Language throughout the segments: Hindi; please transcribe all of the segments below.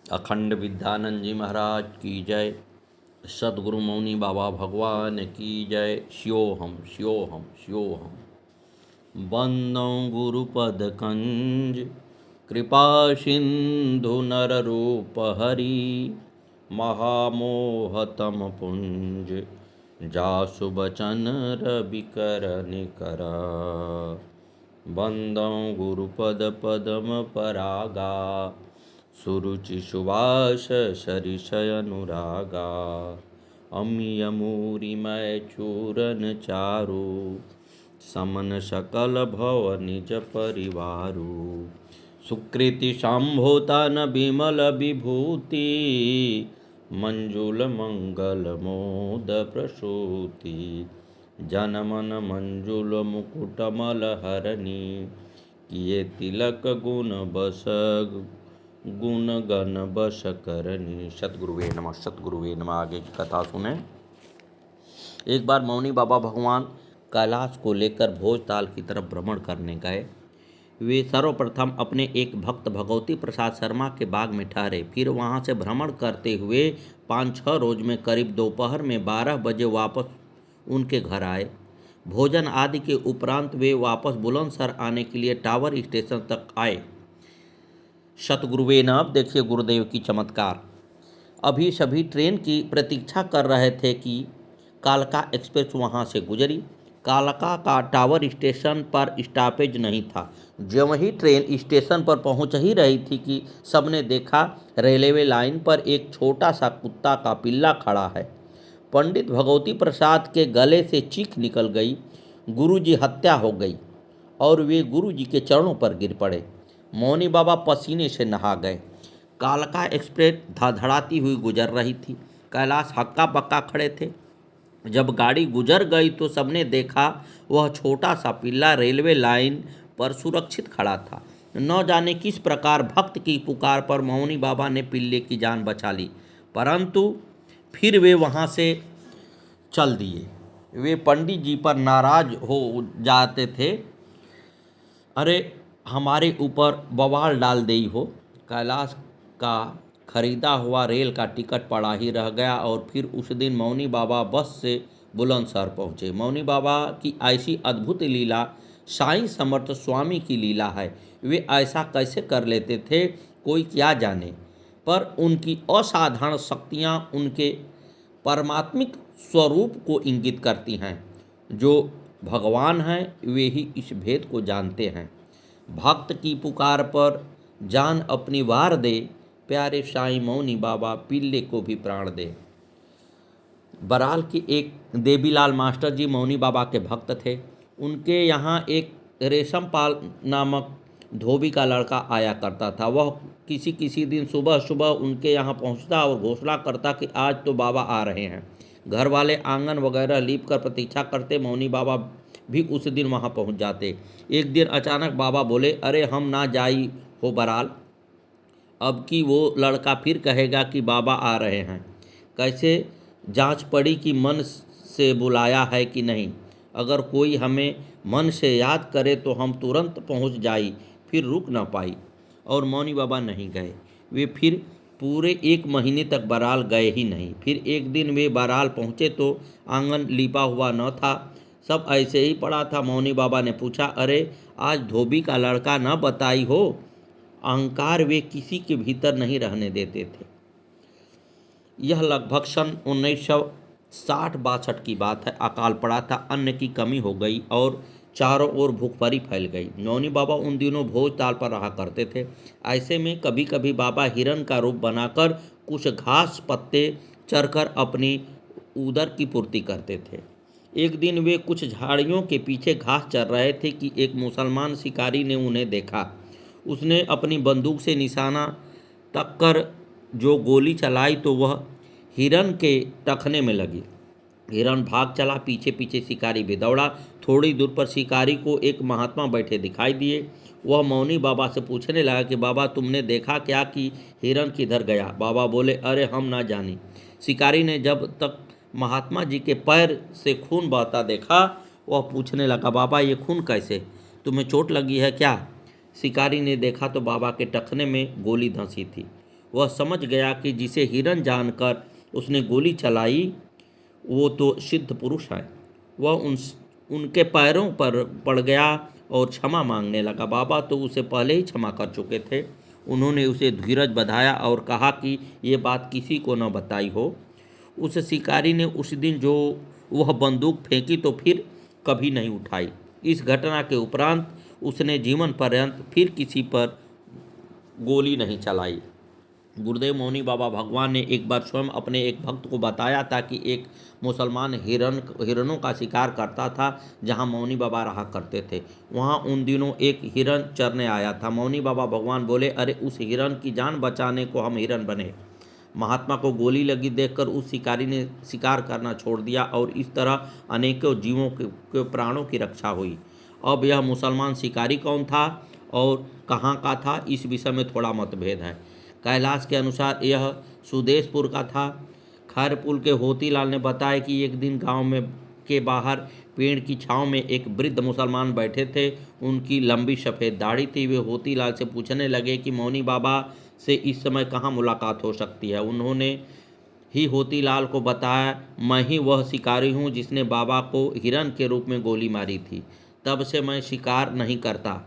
अखंड विद्यानंद जी महाराज की जय। सद्गुरु मौनी बाबा भगवान की जय। श्योहम श्योहम श्योहम। वंदौ गुरुपद कंज कृपा सिंधु नर रूप हरि महामोहतम पुंज जासु बचन रवि कर निकरा। वंदौ गुरुपद पदम परागा सुरुचि सुवास सरिषय अनुरागा। अमियमूरिमय चूरन चारु समन सकल भव निज परिवारु। सुकृति संभोतन विमल विभूति मंजुल मंगल मोद प्रसूति। जनमन मंजुल मुकुटमल हरणी किए तिलक गुण बस गुण गण बस करनी। सतगुरुवे नमः सतगुरुवे नमः। आगे की कथा सुने। एक बार मौनी बाबा भगवान कैलाश को लेकर भोजताल की तरफ भ्रमण करने गए। वे सर्वप्रथम अपने एक भक्त भगवती प्रसाद शर्मा के बाग में ठहरे। फिर वहां से भ्रमण करते हुए 5-6 रोज में करीब दोपहर में 12 बजे वापस उनके घर आए। भोजन आदि के उपरांत वे वापस बुलंदशहर आने के लिए टावर स्टेशन तक आए। सतगुरुवे नमः। अब देखिए गुरुदेव की चमत्कार। अभी सभी ट्रेन की प्रतीक्षा कर रहे थे कि कालका एक्सप्रेस वहां से गुजरी। कालका का टावर स्टेशन पर स्टॉपेज नहीं था। जब ही ट्रेन स्टेशन पर पहुंच ही रही थी कि सबने देखा रेलवे लाइन पर एक छोटा सा कुत्ता का पिल्ला खड़ा है। पंडित भगवती प्रसाद के गले से चीख निकल गई। गुरुजी हत्या हो गई और वे गुरुजी के चरणों पर गिर पड़े। मौनी बाबा पसीने से नहा गए। कालका एक्सप्रेस धड़धड़ाती हुई गुजर रही थी। कैलाश हक्का बक्का खड़े थे। जब गाड़ी गुजर गई तो सबने देखा वह छोटा सा पिल्ला रेलवे लाइन पर सुरक्षित खड़ा था। न जाने किस प्रकार भक्त की पुकार पर मौनी बाबा ने पिल्ले की जान बचा ली, परंतु फिर वे वहाँ से चल दिए। वे पंडित जी पर नाराज हो जाते थे। अरे हमारे ऊपर बवाल डाल देई हो। कैलाश का खरीदा हुआ रेल का टिकट पड़ा ही रह गया और फिर उस दिन मौनी बाबा बस से बुलंदशहर पहुँचे। मौनी बाबा की ऐसी अद्भुत लीला साईं समर्थ स्वामी की लीला है। वे ऐसा कैसे कर लेते थे कोई क्या जाने, पर उनकी असाधारण शक्तियाँ उनके परमात्मिक स्वरूप को इंगित करती हैं। जो भगवान हैं वे ही इस भेद को जानते हैं। भक्त की पुकार पर जान अपनी वार दे, प्यारे साईं मौनी बाबा पिल्ले को भी प्राण दे। बराल के एक देवीलाल मास्टर जी मौनी बाबा के भक्त थे। उनके यहाँ एक रेशमपाल नामक धोबी का लड़का आया करता था। वह किसी किसी दिन सुबह सुबह उनके यहाँ पहुँचता और घोषणा करता कि आज तो बाबा आ रहे हैं। घर वाले आंगन वगैरह लीप कर प्रतीक्षा करते। मौनी बाबा भी उस दिन वहाँ पहुँच जाते। एक दिन अचानक बाबा बोले, अरे हम ना जाई हो बराल, अब की वो लड़का फिर कहेगा कि बाबा आ रहे हैं। कैसे जांच पड़ी कि मन से बुलाया है कि नहीं। अगर कोई हमें मन से याद करे तो हम तुरंत पहुँच जाई। फिर रुक न पाई और मौनी बाबा नहीं गए। वे फिर पूरे 1 महीने तक बराल गए ही नहीं। फिर एक दिन वे बराल पहुँचे तो आंगन लीपा हुआ न था, सब ऐसे ही पड़ा था। मौनी बाबा ने पूछा, अरे आज धोबी का लड़का न बताई हो। अहंकार वे किसी के भीतर नहीं रहने देते थे। यह लगभग सन 1960-62 की बात है। अकाल पड़ा था, अन्न की कमी हो गई और चारों ओर भूखमरी फैल गई। मौनी बाबा उन दिनों भोजताल पर रहा करते थे। ऐसे में कभी कभी बाबा हिरन का रूप बनाकर कुछ घास पत्ते चरकर अपनी उदर की पूर्ति करते थे। एक दिन वे कुछ झाड़ियों के पीछे घास चर रहे थे कि एक मुसलमान शिकारी ने उन्हें देखा। उसने अपनी बंदूक से निशाना तक कर जो गोली चलाई तो वह हिरन के टखने में लगी। हिरन भाग चला, पीछे पीछे शिकारी भी दौड़ा। थोड़ी दूर पर शिकारी को एक महात्मा बैठे दिखाई दिए। वह मौनी बाबा से पूछने लगा कि बाबा तुमने देखा क्या कि हिरन किधर गया। बाबा बोले, अरे हम ना जाने। शिकारी ने जब तक महात्मा जी के पैर से खून बहता देखा, वह पूछने लगा, बाबा ये खून कैसे, तुम्हें चोट लगी है क्या। शिकारी ने देखा तो बाबा के टखने में गोली धंसी थी। वह समझ गया कि जिसे हिरण जानकर उसने गोली चलाई वो तो सिद्ध पुरुष है। वह उनके पैरों पर पड़ गया और क्षमा मांगने लगा। बाबा तो उसे पहले ही क्षमा कर चुके थे। उन्होंने उसे धीरज बधाया और कहा कि ये बात किसी को न बताई हो। उस शिकारी ने उस दिन जो वह बंदूक फेंकी तो फिर कभी नहीं उठाई। इस घटना के उपरांत उसने जीवन पर्यंत फिर किसी पर गोली नहीं चलाई। गुरुदेव मौनी बाबा भगवान ने एक बार स्वयं अपने एक भक्त को बताया था कि एक मुसलमान हिरणों का शिकार करता था जहां मौनी बाबा रहा करते थे। वहां उन दिनों एक हिरण चरने आया था। मौनी बाबा भगवान बोले, अरे उस हिरण की जान बचाने को हम हिरण बने। महात्मा को गोली लगी देखकर उस शिकारी ने शिकार करना छोड़ दिया और इस तरह अनेकों जीवों के प्राणों की रक्षा हुई। अब यह मुसलमान शिकारी कौन था और कहाँ का था, इस विषय में थोड़ा मतभेद है। कैलाश के अनुसार यह सुदेशपुर का था। खैरपुल के होतीलाल ने बताया कि एक दिन गांव में के बाहर पेड़ की छांव में एक वृद्ध मुसलमान बैठे थे। उनकी लंबी सफ़ेद दाढ़ी थी। वे होतीलाल से पूछने लगे कि मौनी बाबा से इस समय कहाँ मुलाकात हो सकती है। उन्होंने ही होतीलाल को बताया, मैं ही वह शिकारी हूँ जिसने बाबा को हिरण के रूप में गोली मारी थी। तब से मैं शिकार नहीं करता।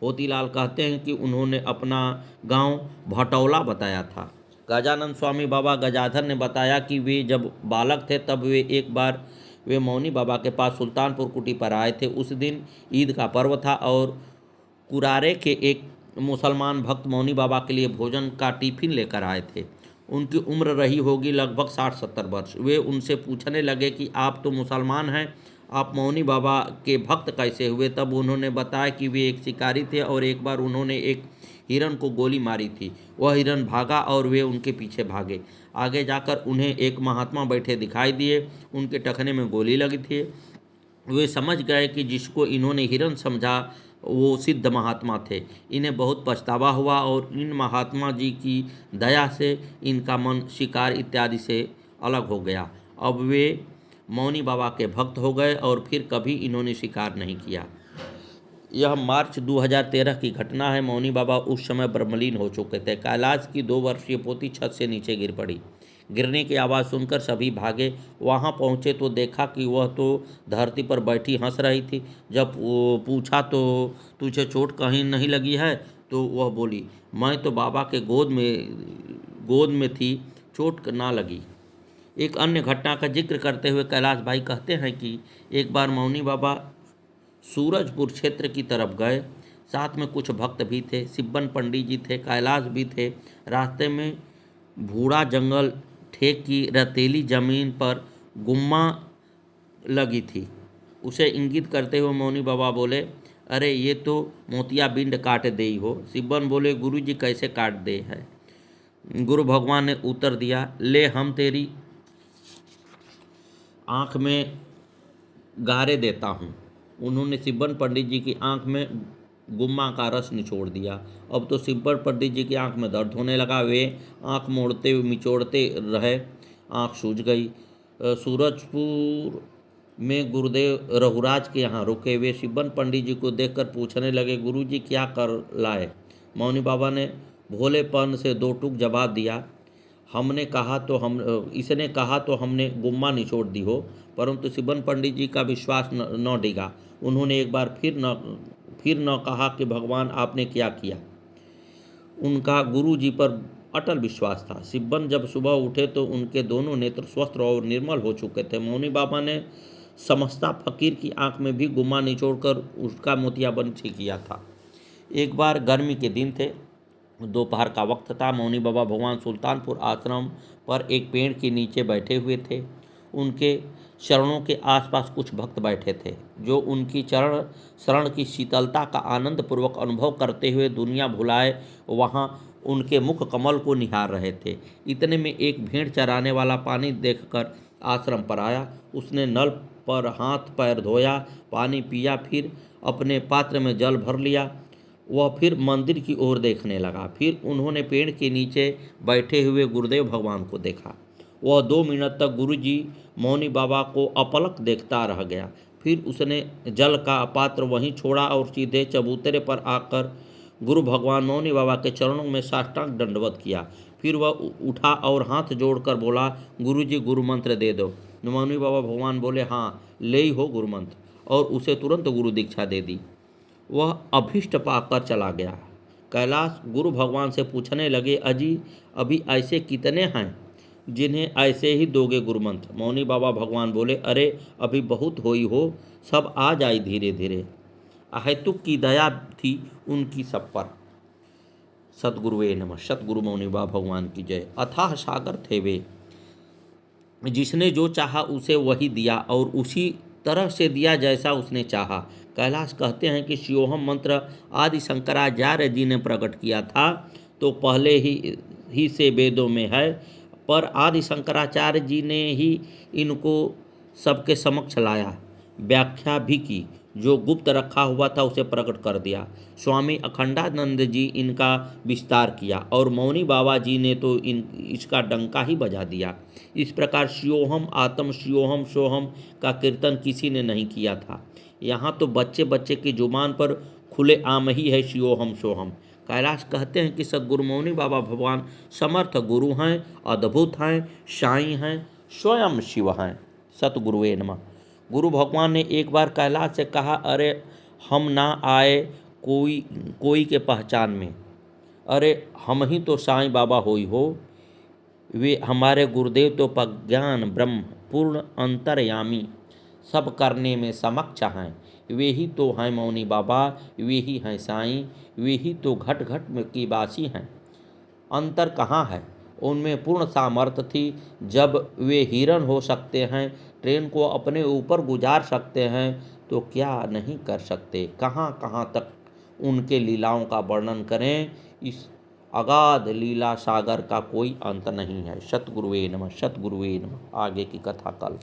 होतीलाल कहते हैं कि उन्होंने अपना गांव भटौला बताया था। गजानंद स्वामी बाबा गजाधर ने बताया कि वे जब बालक थे तब एक बार वे मौनी बाबा के पास सुल्तानपुर कुटी पर आए थे। उस दिन ईद का पर्व था और कुरारे के एक मुसलमान भक्त मौनी बाबा के लिए भोजन का टिफिन लेकर आए थे। उनकी उम्र रही होगी लगभग 60-70 वर्ष। वे उनसे पूछने लगे कि आप तो मुसलमान हैं, आप मौनी बाबा के भक्त कैसे हुए। तब उन्होंने बताया कि वे एक शिकारी थे और एक बार उन्होंने एक हिरण को गोली मारी थी। वह हिरण भागा और वे उनके पीछे भागे। आगे जाकर उन्हें एक महात्मा बैठे दिखाई दिए। उनके टखने में गोली लगी थी। वे समझ गए कि जिसको इन्होंने हिरण समझा वो सिद्ध महात्मा थे। इन्हें बहुत पछतावा हुआ और इन महात्मा जी की दया से इनका मन शिकार इत्यादि से अलग हो गया। अब वे मौनी बाबा के भक्त हो गए और फिर कभी इन्होंने शिकार नहीं किया। यह मार्च 2013 की घटना है। मौनी बाबा उस समय ब्रह्मलीन हो चुके थे। कैलाश की 2 वर्षीय पोती छत से नीचे गिर पड़ी। गिरने की आवाज़ सुनकर सभी भागे। वहां पहुंचे तो देखा कि वह तो धरती पर बैठी हंस रही थी। जब पूछा तो तुझे चोट कहीं नहीं लगी है, तो वह बोली, मैं तो बाबा के गोद में थी, चोट ना लगी। एक अन्य घटना का जिक्र करते हुए कैलाश भाई कहते हैं कि एक बार मौनी बाबा सूरजपुर क्षेत्र की तरफ गए। साथ में कुछ भक्त भी थे। सिब्बन पंडित जी थे, कैलाश भी थे। रास्ते में भूड़ा जंगल ठेक की रतीली जमीन पर गुम्मा लगी थी। उसे इंगित करते हुए मौनी बाबा बोले, अरे ये तो मोतियाबिंद काट दे हो। सिब्बन बोले, गुरु जी कैसे काट दे है। गुरु भगवान ने उत्तर दिया, ले हम तेरी आँख में गारे देता हूँ। उन्होंने सिब्बन पंडित जी की आँख में गुम्मा का रस निचोड़ दिया। अब तो सिब्बन पंडित जी की आँख में दर्द होने लगा। वे आँख मोड़ते मिचोड़ते रहे, आँख सूज गई। सूरजपुर में गुरुदेव रघुराज के यहाँ रुके। वे सिब्बन पंडित जी को देखकर पूछने लगे, गुरु जी क्या कर लाए। मौनी बाबा ने भोलेपन से 2 टूक जवाब दिया, इसने कहा तो हमने गुम्मा निचोड़ दी हो। परंतु सिब्बन पंडित जी का विश्वास न डिगा। उन्होंने एक बार फिर न कहा कि भगवान आपने क्या किया। उनका गुरु जी पर अटल विश्वास था। सिब्बन जब सुबह उठे तो उनके दोनों नेत्र स्वस्थ और निर्मल हो चुके थे। मौनी बाबा ने समस्ता फकीर की आंख में भी गुम्मा निचोड़कर उसका मोतियाबंद ठीक किया था। एक बार गर्मी के दिन थे, दोपहर का वक्त था। मौनी बाबा भगवान सुल्तानपुर आश्रम पर एक पेड़ के नीचे बैठे हुए थे। उनके चरणों के आसपास कुछ भक्त बैठे थे जो उनकी शरण की शीतलता का आनंद पूर्वक अनुभव करते हुए दुनिया भुलाए वहां उनके मुख कमल को निहार रहे थे। इतने में एक भेड़ चराने वाला पानी देखकर आश्रम पर आया। उसने नल पर हाथ पैर धोया, पानी पिया, फिर अपने पात्र में जल भर लिया। वह फिर मंदिर की ओर देखने लगा। फिर उन्होंने पेड़ के नीचे बैठे हुए गुरुदेव भगवान को देखा। वह 2 मिनट तक गुरुजी मौनी बाबा को अपलक देखता रह गया। फिर उसने जल का पात्र वहीं छोड़ा और सीधे चबूतरे पर आकर गुरु भगवान मौनी बाबा के चरणों में साष्टांग दंडवत किया। फिर वह उठा और हाथ जोड़कर बोला, गुरुजी गुरु मंत्र दे दो। मौनी बाबा भगवान बोले, हाँ ले ही हो गुरु मंत्र, और उसे तुरंत गुरु दीक्षा दे दी। वह अभीष्ट पाकर चला गया। कैलाश गुरु भगवान से पूछने लगे, अजी अभी ऐसे कितने हैं जिन्हें ऐसे ही दोगे गुरु मंत्र? मौनी बाबा भगवान बोले, अरे अभी बहुत होई हो, सब आ जाए धीरे धीरे। अहेतुक की दया थी उनकी सब पर। सतगुरुवे नमः। सतगुरु मौनी बाबा भगवान की जय। अथाह सागर थे वे, जिसने जो चाहा उसे वही दिया और उसी तरह से दिया जैसा उसने चाहा। कैलाश कहते हैं कि शिवोहम मंत्र आदि शंकराचार्य जी ने प्रकट किया था, तो पहले ही से वेदों में है, पर आदि शंकराचार्य जी ने ही इनको सबके समक्ष लाया, व्याख्या भी की, जो गुप्त रखा हुआ था उसे प्रकट कर दिया। स्वामी अखंडानंद जी इनका विस्तार किया और मौनी बाबा जी ने तो इसका डंका ही बजा दिया। इस प्रकार शिवोहम आत्म शिवोहम सोहम का कीर्तन किसी ने नहीं किया था। यहाँ तो बच्चे बच्चे की जुबान पर खुले आम ही है शिवोहम सोहम। कैलाश कहते हैं कि सद्गुरु मौनी बाबा भगवान समर्थ गुरु हैं, अद्भुत हैं, साईं हैं, स्वयं शिव हैं। सतगुरुवे नमः। गुरु भगवान ने एक बार कैलाश से कहा, अरे हम ना आए कोई के पहचान में, अरे हम ही तो साईं बाबा होई हो। वे हमारे गुरुदेव तो प्रज्ञान ब्रह्म पूर्ण अंतर्यामी, सब करने में समक्ष हैं। वे ही तो हैं मौनी बाबा, वे ही हैं साईं, वे ही तो घट घट में की वासी हैं। अंतर कहाँ है? उनमें पूर्ण सामर्थ्य थी। जब वे हिरण हो सकते हैं, ट्रेन को अपने ऊपर गुजार सकते हैं, तो क्या नहीं कर सकते। कहाँ कहाँ तक उनके लीलाओं का वर्णन करें, इस अगाध लीला सागर का कोई अंत नहीं है। सतगुरुवे नमः। सतगुरुवे नमः। आगे की कथा कल।